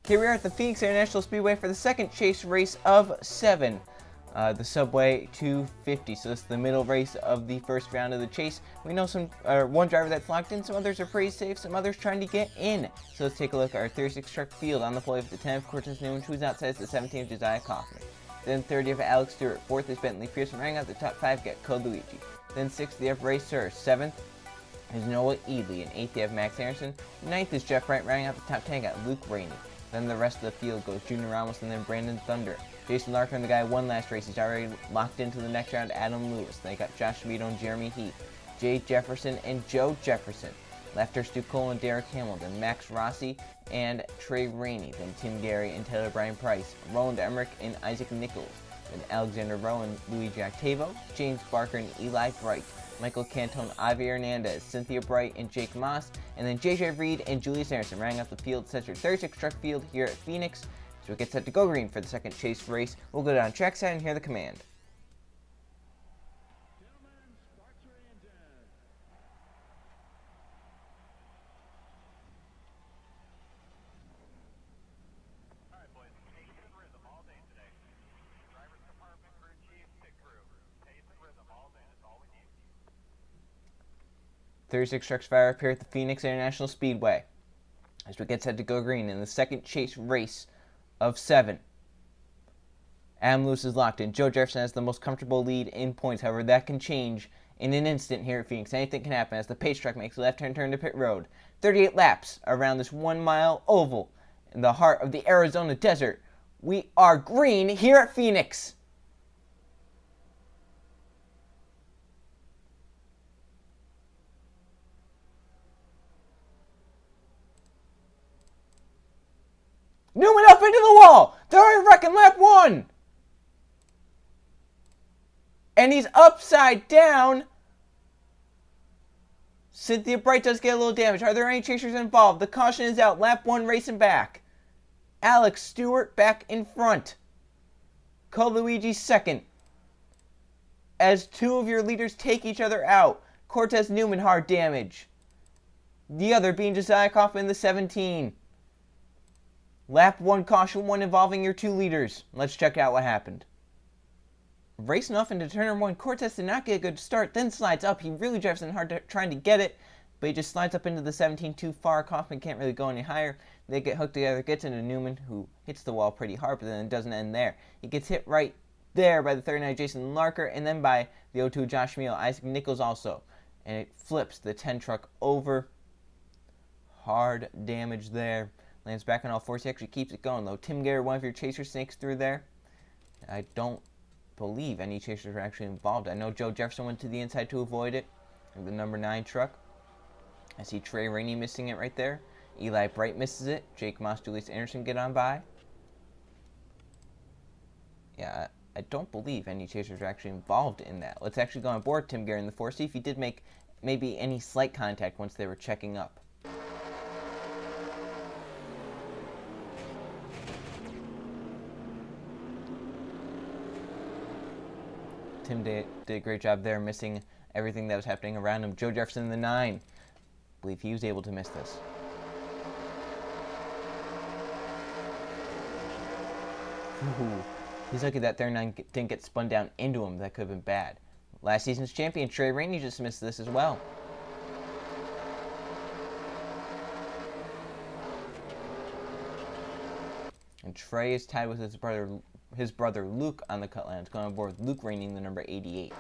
Here we are at the Phoenix International Speedway for the second chase race of 7. The Subway 250. So this is the middle race of the first round of the chase. We know one driver that's locked in, some others are pretty safe, some others trying to get in. So let's take a look at our 36 truck field. On the pole of the 10th, Cortez Newman, who's outside, the 17th, Josiah Kaufman. Then 30th, Alex Stewart. 4th is Bentley Pearson. Running out the top 5, get Code Luigi. Then 6th, you have Ray Sir. 7th is Noah Ely. And 8th, you have Max Anderson. 9th is Jeff Wright. Running out the top 10, got Luke Rainey. Then the rest of the field goes Junior Ramos and then Brandon Thunder. Jason Larkin, the guy who won last race, he's already locked into the next round. Adam Lewis. They got Josh Vito and Jeremy Heath. Jay Jefferson and Joe Jefferson. Lefter Stu Cole and Derek Hamilton. Max Rossi and Trey Rainey. Then Tim Gary and Taylor Brian Price. Roland Emmerich and Isaac Nichols. Then Alexander Rowe and Luigi Octavo. James Barker and Eli Bright. Michael Cantone, Avi Hernandez, Cynthia Bright, and Jake Moss, and then JJ Reed and Julius Anderson rounding out the field. Sets your 36 truck field here at Phoenix. So it gets set to go green for the second chase race. We'll go down trackside and hear the command. Alright boys, pace and rhythm all day today. Driver's compartment, crew chief, pit crew. Pace and rhythm all day, that's all we need. 36 trucks fire up here at the Phoenix International Speedway as we get set to go green in the second chase race of 7. Adam Lewis is locked in. Joe Jefferson has the most comfortable lead in points. However, that can change in an instant here at Phoenix. Anything can happen as the pace truck makes a left-hand turn to pit road. 38 laps around this 1-mile oval in the heart of the Arizona desert. We are green here at Phoenix. Newman up into the wall! They're already wrecking lap 1! And he's upside down. Cynthia Bright does get a little damage. Are there any chasers involved? The caution is out. Lap 1 racing back. Alex Stewart back in front. Code Luigi second. As two of your leaders take each other out. Cortez Newman hard damage. The other being Josiah Kaufman, the 17. Lap 1, caution 1 involving your 2 leaders. Let's check out what happened. Racing off into turn 1, Cortez did not get a good start, then slides up. He really drives in hard trying to get it, but he just slides up into the 17 too far. Kaufman can't really go any higher. They get hooked together, gets into Newman, who hits the wall pretty hard, but then it doesn't end there. He gets hit right there by the 39 Jason Larker, and then by the 02 Josh Meal, Isaac Nichols also. And it flips the 10 truck over. Hard damage there. Lands back on all fours. He actually keeps it going, though. Tim Gary, one of your chasers, snakes through there. I don't believe any chasers were actually involved. I know Joe Jefferson went to the inside to avoid it. And the number 9 truck. I see Trey Rainey missing it right there. Eli Bright misses it. Jake Moss, Julius Anderson get on by. Yeah, I don't believe any chasers were actually involved in that. Let's actually go on board Tim Gary in the 4. See if he did make maybe any slight contact once they were checking up. Tim did a great job there, missing everything that was happening around him. Joe Jefferson in the 9. I believe he was able to miss this. Ooh, he's lucky that 39 didn't get spun down into him. That could have been bad. Last season's champion, Trey Rainey, just missed this as well. And Trey is tied with his brother Luke on the cut line. It's going on board with Luke Rainey, the number 88.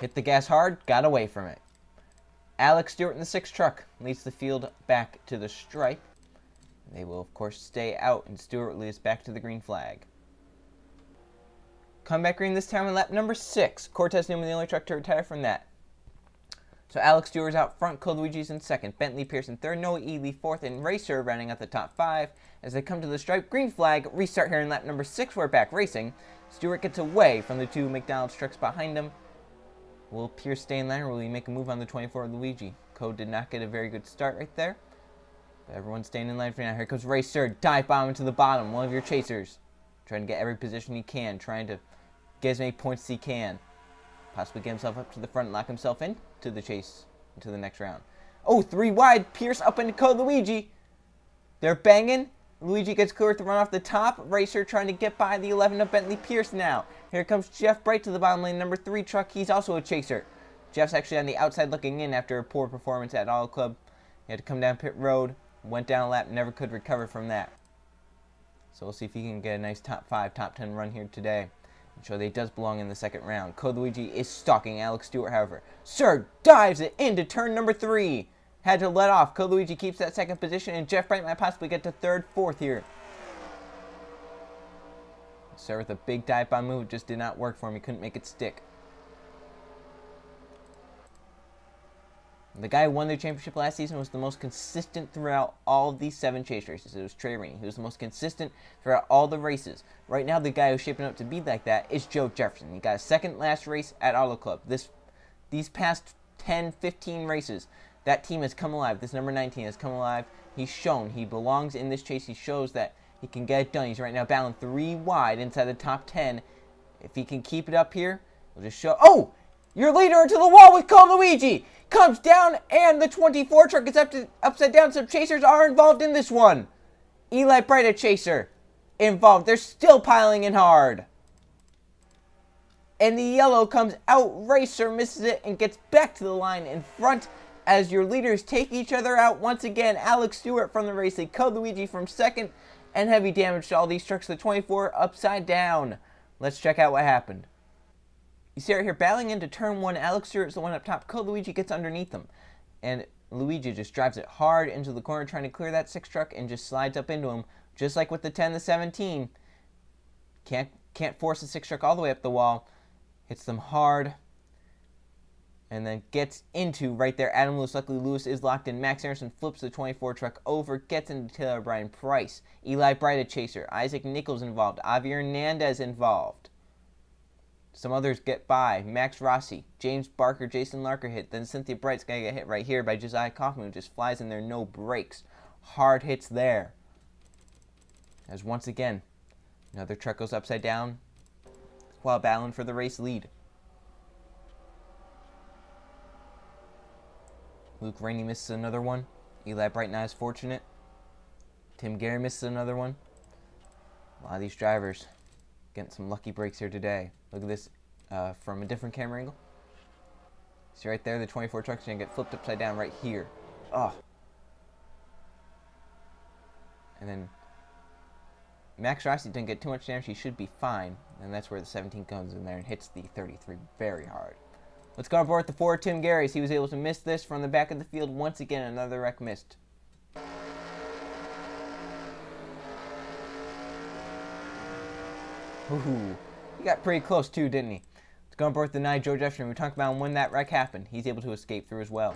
Hit the gas hard, got away from it. Alex Stewart in the 6 truck leads the field back to the stripe. They will, of course, stay out, and Stewart leads back to the green flag. Comeback green this time on lap number 6. Cortez Newman, the only truck to retire from that. So Alex Stewart's out front, Code Luigi's in 2nd, Bentley Pearson 3rd, Noah Ely 4th, and Racer rounding out the top 5. As they come to the stripe, green flag, restart here in lap number 6, we're back racing. Stewart gets away from the 2 McDonald's trucks behind him. Will Pierce stay in line, or will he make a move on the 24 Luigi? Code did not get a very good start right there. But everyone's staying in line for now. Here comes Racer, dive bomb into the bottom, one of your chasers. Trying to get every position he can, trying to get as many points as he can. Possibly get himself up to the front and lock himself in to the chase into the next round. Oh, 3 wide. Pierce up into Code Luigi. They're banging. Luigi gets clear to run off the top. Racer trying to get by the 11 of Bentley Pierce now. Here comes Jeff Bright to the bottom lane, number 3 truck. He's also a chaser. Jeff's actually on the outside looking in after a poor performance at Auto Club. He had to come down pit road, went down a lap, never could recover from that. So we'll see if he can get a nice top 5, top 10 run here today. And show that he does belong in the second round. Code Luigi is stalking Alex Stewart, however. Sir dives it into turn number 3. Had to let off. Code Luigi keeps that second position, and Jeff Bright might possibly get to third, fourth here. Sir with a big dive bomb move, just did not work for him. He couldn't make it stick. The guy who won the championship last season was the most consistent throughout all of these 7 chase races. It was Trey Rainey. He was the most consistent throughout all the races. Right now, the guy who's shaping up to be like that is Joe Jefferson. He got a second last race at Auto Club. These past 10, 15 races, that team has come alive. This number 19 has come alive. He's shown he belongs in this chase. He shows that he can get it done. He's right now battling 3 wide inside the top 10. If he can keep it up here, he'll just show... Oh! Your leader into the wall with Code Luigi! Comes down, and the 24 truck is upside down. Some chasers are involved in this one. Eli Bright, a chaser, involved. They're still piling in hard. And the yellow comes out. Racer misses it and gets back to the line in front as your leaders take each other out once again. Alex Stewart from the race lead, Code Luigi from second, and heavy damage to all these trucks. The 24 upside down. Let's check out what happened. You see right here, battling into turn 1, Alex Stewart is the one up top. Code Luigi gets underneath him. And Luigi just drives it hard into the corner, trying to clear that 6 truck, and just slides up into him. Just like with the 10, the 17. Can't force the 6 truck all the way up the wall. Hits them hard. And then gets into right there Adam Lewis. Luckily, Lewis is locked in. Max Anderson flips the 24 truck over, gets into Taylor Brian Price. Eli Bright, a chaser. Isaac Nichols involved. Avi Hernandez involved. Some others get by. Max Rossi, James Barker, Jason Larker hit. Then Cynthia Bright's going to get hit right here by Josiah Kaufman, who just flies in there, no brakes. Hard hits there. As once again, another truck goes upside down while battling for the race lead. Luke Rainey misses another one. Eli Bright not as fortunate. Tim Gary misses another one. A lot of these drivers getting some lucky breaks here today. Look at this from a different camera angle. See right there, the 24 truck's going to get flipped upside down right here. Oh. And then Max Rossi didn't get too much damage. He should be fine. And that's where the 17 comes in there and hits the 33 very hard. Let's go on board with the 4, Tim Garys. He was able to miss this from the back of the field. Once again, another wreck missed. Ooh. He got pretty close too, didn't he? Let's go on board with the 9, Joe Jefferson. We talked about when that wreck happened. He's able to escape through as well.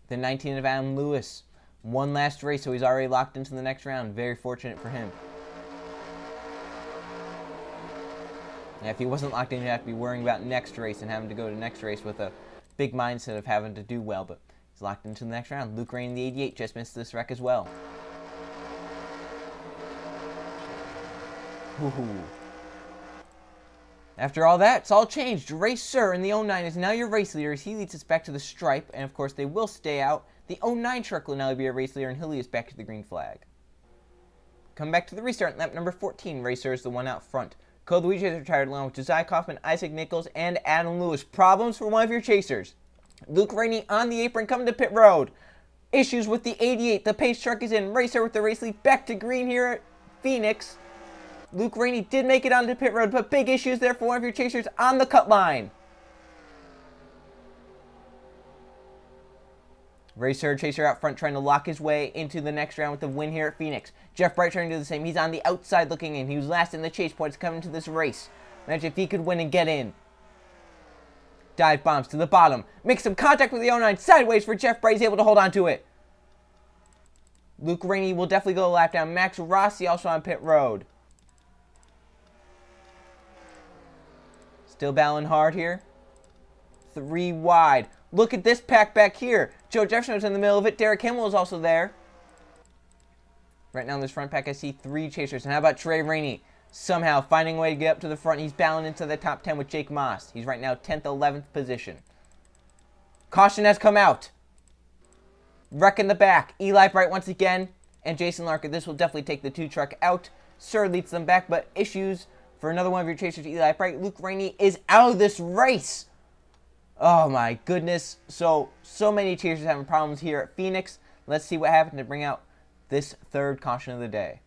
The 19 of Adam Lewis. One last race, so he's already locked into the next round. Very fortunate for him. Yeah, if he wasn't locked in, he'd have to be worrying about next race and having to go to next race with a big mindset of having to do well. But he's locked into the next round. Luke Rainey, the 88, just missed this wreck as well. Ooh. After all that, it's all changed. Racer in the 09 is now your race leader as he leads us back to the stripe. And of course, they will stay out. The 09 truck will now be a race leader, and he'll lead us back to the green flag. Come back to the restart. Lap number 14. Racer is the one out front. Code Luigi is retired along with Josiah Kaufman, Isaac Nichols, and Adam Lewis. Problems for one of your chasers. Luke Rainey on the apron coming to pit road. Issues with the 88. The pace truck is in. Racer with the race lead back to green here at Phoenix. Luke Rainey did make it onto pit road, but big issues there for one of your chasers on the cut line. Racer chaser out front trying to lock his way into the next round with the win here at Phoenix. Jeff Bright trying to do the same. He's on the outside looking in. He was last in the chase points coming to this race. Imagine if he could win and get in. Dive bombs to the bottom. Makes some contact with the 09 sideways for Jeff Bright. He's able to hold on to it. Luke Rainey will definitely go a lap down. Max Rossi also on pit road. Still battling hard here. 3 wide. Look at this pack back here. Joe Jefferson was in the middle of it. Derek Himmel is also there. Right now in this front pack, I see 3 chasers. And how about Trey Rainey? somehow finding a way to get up to the front. He's battling into the top 10 with Jake Moss. He's right now 10th, 11th position. Caution has come out. Wreck in the back. Eli Bright once again, and Jason Larkin. This will definitely take the 2 truck out. Sir leads them back, but issues for another one of your chasers, Eli Bright. Luke Rainey is out of this race. Oh my goodness. So many chasers having problems here at Phoenix. Let's see what happened to bring out this 3rd caution of the day.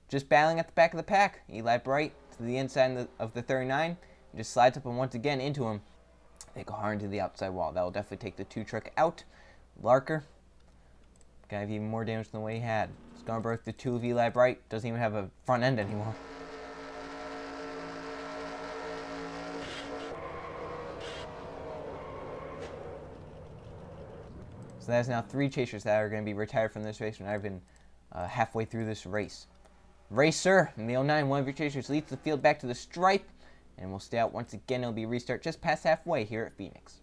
Just battling at the back of the pack. Eli Bright to the inside of the 39. He just slides up and once again into him. They go hard into the outside wall. That will definitely take the 2 truck out. Larker, gonna have even more damage than the way he had. It's gonna break the 2 of Eli Bright. Doesn't even have a front end anymore. So that's now 3 chasers that are going to be retired from this race when I've been halfway through this race. Racer in the 09, one of your chasers leads the field back to the stripe and will stay out once again. It'll be restart just past halfway here at Phoenix.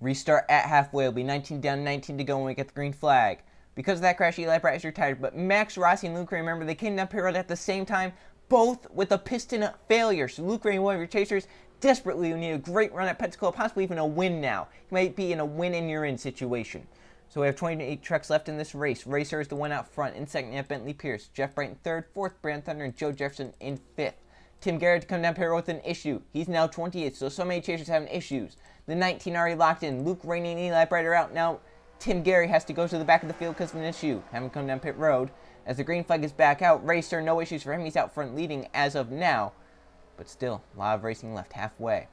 Restart at halfway. It'll be 19 down, 19 to go when we get the green flag. Because of that crash, Eli Bright is retired, but Max Rossi and Luke Ray, remember, they came down pit road at the same time, both with a piston failure. So Luke Ray, one of your chasers, desperately need a great run at Pennzoil, possibly even a win now. He might be in a win and you're in situation. So we have 28 trucks left in this race. Racer is the one out front. In second, you have Bentley Pierce. Jeff Bright in third. Fourth, Brand Thunder, and Joe Jefferson in fifth. Tim Garrett to come down pit road with an issue. He's now 28th, so many chasers having issues. The 19 already locked in. Luke Rainey and Eli Bright are out. Now Tim Gary has to go to the back of the field because of an issue. Haven't come down pit road. As the green flag is back out, Racer, no issues for him. He's out front leading as of now. But still, a lot of racing left halfway.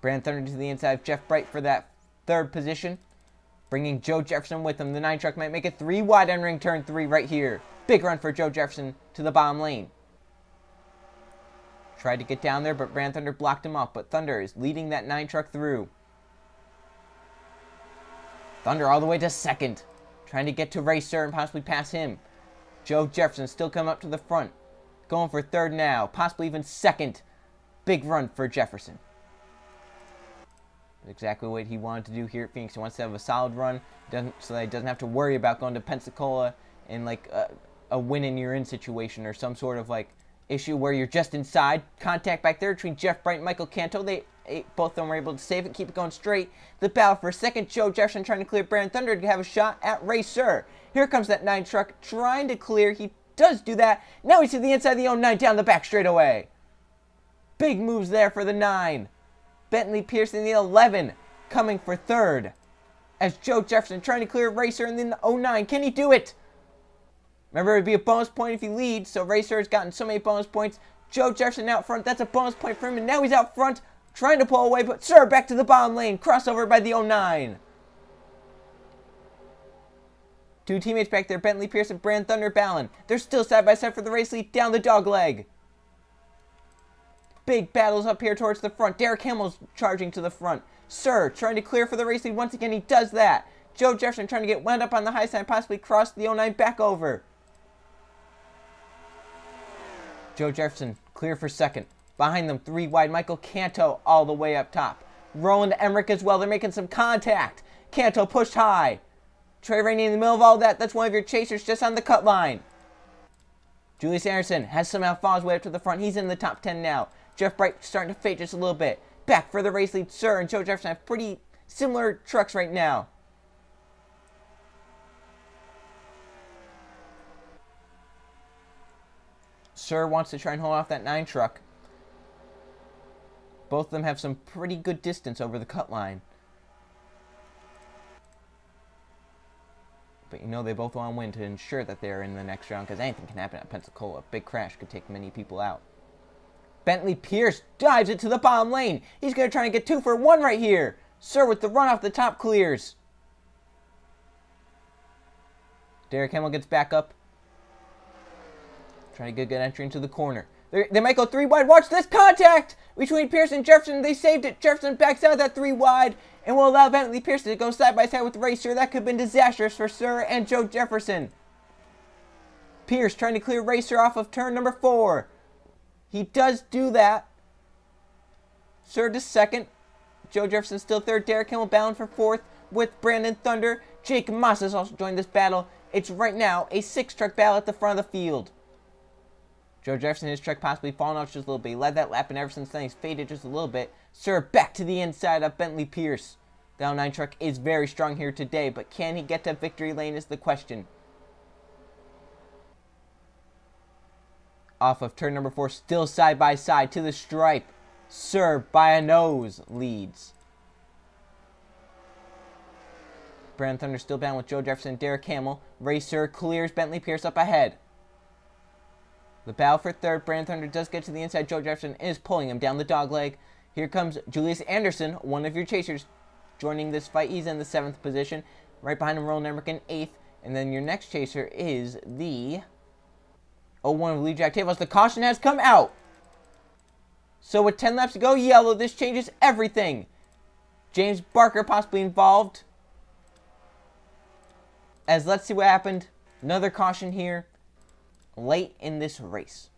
Brand Thunder to the inside of Jeff Bright for that third position. Bringing Joe Jefferson with him. The 9 truck might make it 3 wide entering turn 3 right here. Big run for Joe Jefferson to the bottom lane. Tried to get down there, but Brand Thunder blocked him off. But Thunder is leading that 9 truck through. Thunder all the way to second. Trying to get to Racer and possibly pass him. Joe Jefferson still coming up to the front. Going for third now. Possibly even second. Big run for Jefferson. Exactly what he wanted to do here at Phoenix. He wants to have a solid run so that he doesn't have to worry about going to Pensacola in like a win and you're in situation or some sort of like issue where you're just inside. Contact back there between Jeff Bright and Michael Canto. Both of them were able to save it, keep it going straight. The battle for a second. Joe Jefferson trying to clear Brand Thunder to have a shot at Racer. Here comes that 9 truck trying to clear. He does do that. Now he's to the inside of the 09 down the back straight away. Big moves there for the 9. Bentley Pierce in the 11 coming for third. As Joe Jefferson trying to clear Racer in the 09. Can he do it? Remember, it would be a bonus point if he leads. So Racer has gotten so many bonus points. Joe Jefferson out front. That's a bonus point for him. And now he's out front trying to pull away. But Sir back to the bottom lane. Crossover by the 09. 2 teammates back there. Bentley Pierce and Brand Thunder Ballin. They're still side by side for the race lead down the dog leg. Big battles up here towards the front. Derek Hamill's charging to the front. Sir trying to clear for the race lead. Once again, he does that. Joe Jefferson trying to get wound up on the high side, possibly cross the 09 back over. Joe Jefferson clear for second. Behind them, 3 wide. Michael Canto all the way up top. Roland Emmerich as well. They're making some contact. Canto pushed high. Trey Rainey in the middle of all that. That's one of your chasers just on the cut line. Julius Anderson has somehow fought his way up to the front. He's in the top 10 now. Jeff Bright starting to fade just a little bit. Back for the race lead. Sir and Joe Jefferson have pretty similar trucks right now. Sir wants to try and hold off that 9 truck. Both of them have some pretty good distance over the cut line. But you know they both want to win to ensure that they're in the next round because anything can happen at Pensacola. A big crash could take many people out. Bentley Pierce dives it to the bottom lane. He's going to try and get 2 for 1 right here. Sir with the run off the top clears. Derek Hamill gets back up. Trying to get a good entry into the corner. They might go 3 wide. Watch this contact between Pierce and Jefferson. They saved it. Jefferson backs out that 3 wide and will allow Bentley Pierce to go side by side with Racer. That could have been disastrous for Sir and Joe Jefferson. Pierce trying to clear Racer off of turn number 4. He does do that. Sir to second. Joe Jefferson still third. Derek Hamill bound for 4th with Brandon Thunder. Jake Moss has also joined this battle. It's right now a 6 truck battle at the front of the field. Joe Jefferson, his truck possibly falling off just a little bit. He led that lap, and ever since then, he's faded just a little bit. Sir, back to the inside of Bentley Pierce. The L9 truck is very strong here today, but can he get to victory lane is the question. Off of turn number 4, still side by side to the stripe. Sir, by a nose, leads. Brandon Thunder still bound with Joe Jefferson, Derek Hamill. Racer clears Bentley Pierce up ahead. The battle for third. Brandon Thunder does get to the inside. Joe Jefferson is pulling him down the dogleg. Here comes Julius Anderson, one of your chasers, joining this fight. He's in the 7th position. Right behind him, Roland Emmerich in 8th. And then your next chaser is the 01 of Lee Jack Tables. The caution has come out. So with 10 laps to go, yellow, this changes everything. James Barker possibly involved. As let's see what happened. Another caution here late in this race.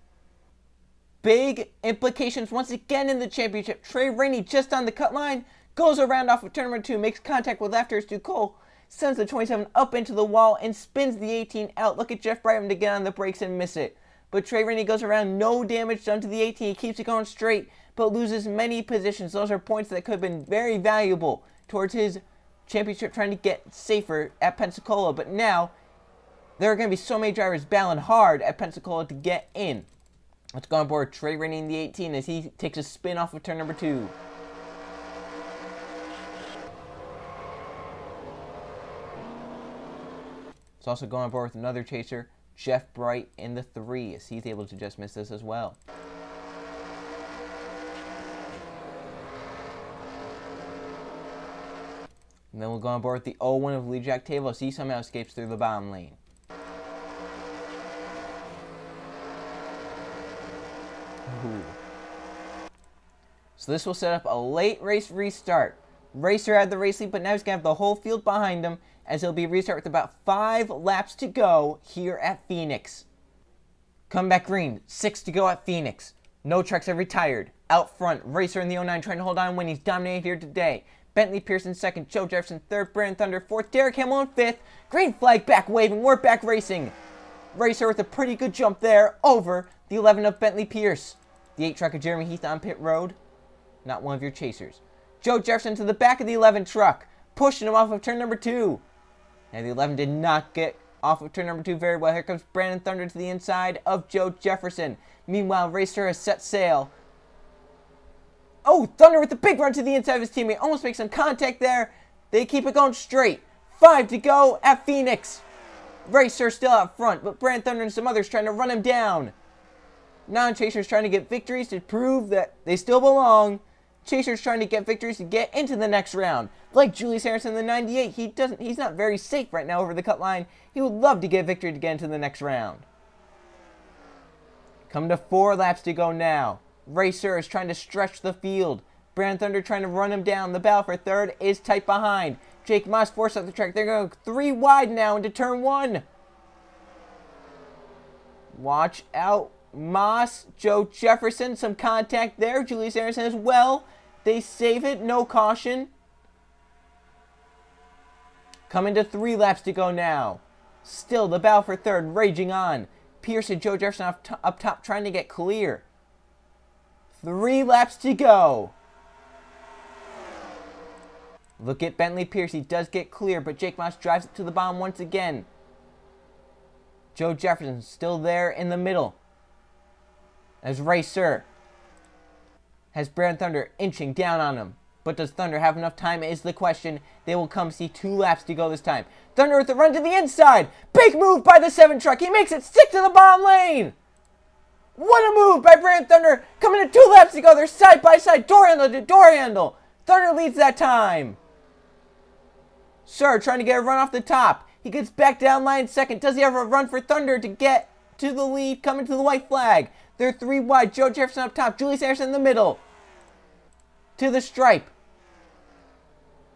Big implications once again in the championship. Trey Rainey just on the cut line. Goes around off of turn number 2. Makes contact with After's Cole. Sends the 27 up into the wall and spins the 18 out. Look at Jeff Brightman to get on the brakes and miss it. But Trey Rainey goes around. No damage done to the 18. He keeps it going straight, but loses many positions. Those are points that could have been very valuable towards his championship, trying to get safer at Pensacola. But now, there are going to be so many drivers battling hard at Pensacola to get in. Let's go on board Trey Rainey in the 18 as he takes a spin off of turn number 2. Let's also go on board with another chaser, Jeff Bright in the 3, as he's able to just miss this as well. And then we'll go on board with the 01 of Lee Jack Tavos. He somehow escapes through the bottom lane. Ooh. So this will set up a late race restart. Racer had the race lead, but now he's going to have the whole field behind him, as he'll be restart with about 5 laps to go here at Phoenix. Comeback green, 6 to go at Phoenix. No trucks have retired. Out front, Racer in the 09 trying to hold on when he's dominated here today. Bentley Pierce in 2nd, Joe Jefferson 3rd, Brandon Thunder 4th, Derek Hamill in 5th. Green flag back waving, we're back racing. Racer with a pretty good jump there over the 11 of Bentley Pierce. The 8 truck of Jeremy Heath on pit road. Not one of your chasers. Joe Jefferson to the back of the 11 truck, pushing him off of turn number 2. Now the 11 did not get off of turn number 2 very well. Here comes Brandon Thunder to the inside of Joe Jefferson. Meanwhile, Racer has set sail. Oh, Thunder with the big run to the inside of his teammate. Almost makes some contact there. They keep it going straight. 5 to go at Phoenix. Racer still out front, but Brandon Thunder and some others trying to run him down. Non-chasers trying to get victories to prove that they still belong. Chasers trying to get victories to get into the next round. Like Julius Harrison in the 98, he's not very safe right now over the cut line. He would love to get victory to get into the next round. Come to 4 laps to go now. Racer is trying to stretch the field. Brandon Thunder trying to run him down. The battle for 3rd is tight behind. Jake Moss forced up the track. They're going 3 wide now into turn 1. Watch out, Moss. Joe Jefferson, some contact there. Julius Harrison as well. They save it, no caution. Coming to 3 laps to go now. Still the battle for 3rd raging on. Pierce and Joe Jefferson up top trying to get clear. 3 laps to go. Look at Bentley Pierce. He does get clear, but Jake Moss drives it to the bottom once again. Joe Jefferson still there in the middle. As Racer has Brandon Thunder inching down on him. But does Thunder have enough time is the question. They will come see 2 laps to go this time. Thunder with the run to the inside. Big move by the 7 truck. He makes it stick to the bottom lane. What a move by Brandon Thunder. Coming to 2 laps to go. They're side by side. Door handle to door handle. Thunder leads that time. Sir trying to get a run off the top. He gets back down line 2nd. Does he have a run for Thunder to get to the lead? Coming to the white flag. They're 3 wide. Joe Jefferson up top. Julius Harrison in the middle. To the stripe.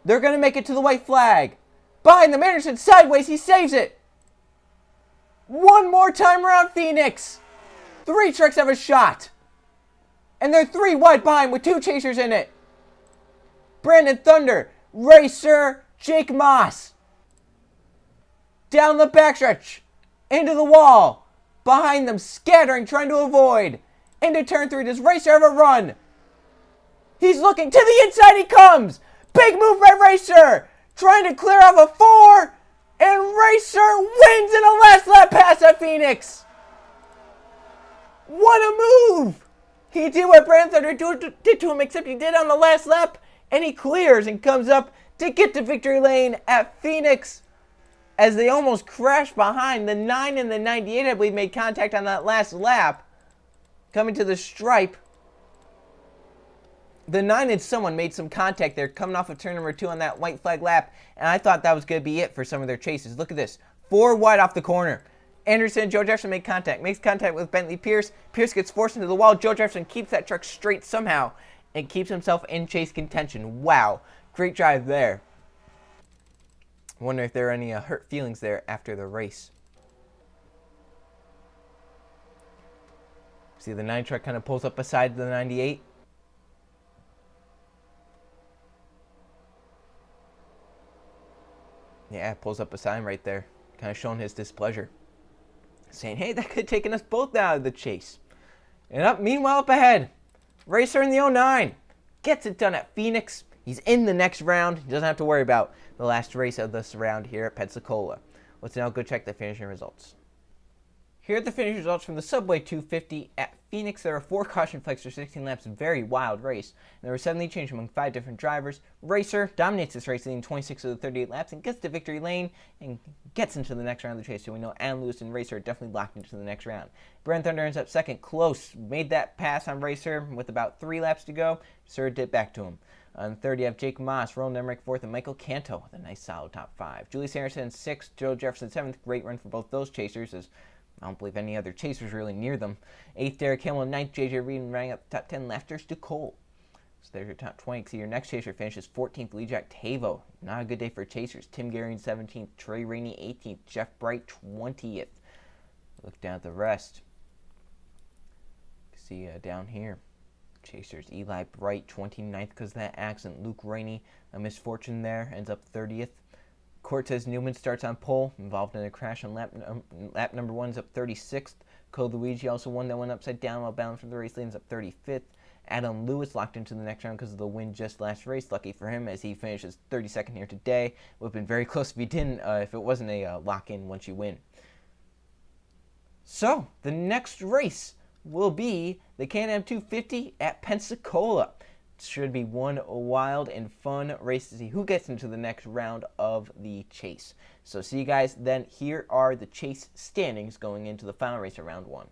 They're going to make it to the white flag. Behind them, Anderson sideways. He saves it. One more time around Phoenix. 3 trucks have a shot. And they're 3 wide behind with 2 chasers in it. Brandon Thunder, Racer, Jake Moss. Down the backstretch. Into the wall. behind them, scattering, trying to avoid. Into turn 3, does Racer have a run? He's looking to the inside, he comes! Big move by Racer! Trying to clear off a 4, and Racer wins in a last lap pass at Phoenix! What a move! He did what Brand Thunder did to him, except he did on the last lap, and he clears and comes up to get to victory lane at Phoenix. As they almost crashed behind, the 9 and the 98, I believe, made contact on that last lap. Coming to the stripe. The 9 and someone made some contact there, coming off of turn number 2 on that white flag lap, and I thought that was going to be it for some of their chases. Look at this. 4 wide off the corner. Anderson and Joe Jefferson make contact. Makes contact with Bentley Pierce. Pierce gets forced into the wall. Joe Jefferson keeps that truck straight somehow and keeps himself in chase contention. Wow. Great drive there. I wonder if there are any hurt feelings there after the race. See, the 9 truck kind of pulls up beside the 98. Yeah, pulls up beside him right there. Kind of showing his displeasure. Saying, hey, that could have taken us both out of the chase. And meanwhile, up ahead, Racer in the 09 gets it done at Phoenix. He's in the next round. He doesn't have to worry about the last race of this round here at Pennzoil. Let's now go check the finishing results. Here are the finish results from the Subway 250 at Phoenix. There are 4 caution flags for 16 laps, a very wild race. And there were 7 lead changes among 5 different drivers. Racer dominates this race, leading 26 of the 38 laps, and gets to victory lane and gets into the next round of the chase. So we know Adam Lewis and Racer are definitely locked into the next round. Brand Thunder ends up second, close. Made that pass on Racer with about 3 laps to go. Served it back to him. On third, you have Jake Moss, Roland Emmerich fourth, and Michael Canto with a nice solid top 5. Julius Harrison 6th, Joe Jefferson 7th. Great run for both those chasers, as I don't believe any other chasers really near them. 8th, Derek Hamill, 9th, JJ Reed, and running up the top 10, Lafters to Cole. So there's your top 20. See, your next chaser finishes 14th, Lee Jack Tavo. Not a good day for chasers. Tim Garion 17th, Trey Rainey 18th, Jeff Bright 20th. Look down at the rest. See down here. Chasers, Eli Bright 29th because of that accident. Luke Rainey, a misfortune there, ends up 30th. Cortez Newman starts on pole, involved in a crash on lap number 1, is up 36th. Cole Luigi, also one that went upside down while bound for the race, ends up 35th. Adam Lewis locked into the next round because of the win just last race. Lucky for him, as he finishes 32nd here today. Would have been very close if he didn't, if it wasn't a lock-in once you win. So, the next race will be the Can-Am 250 at Pensacola. It should be one wild and fun race to see who gets into the next round of the chase. So see you guys then. Here are the chase standings going into the final race of round 1.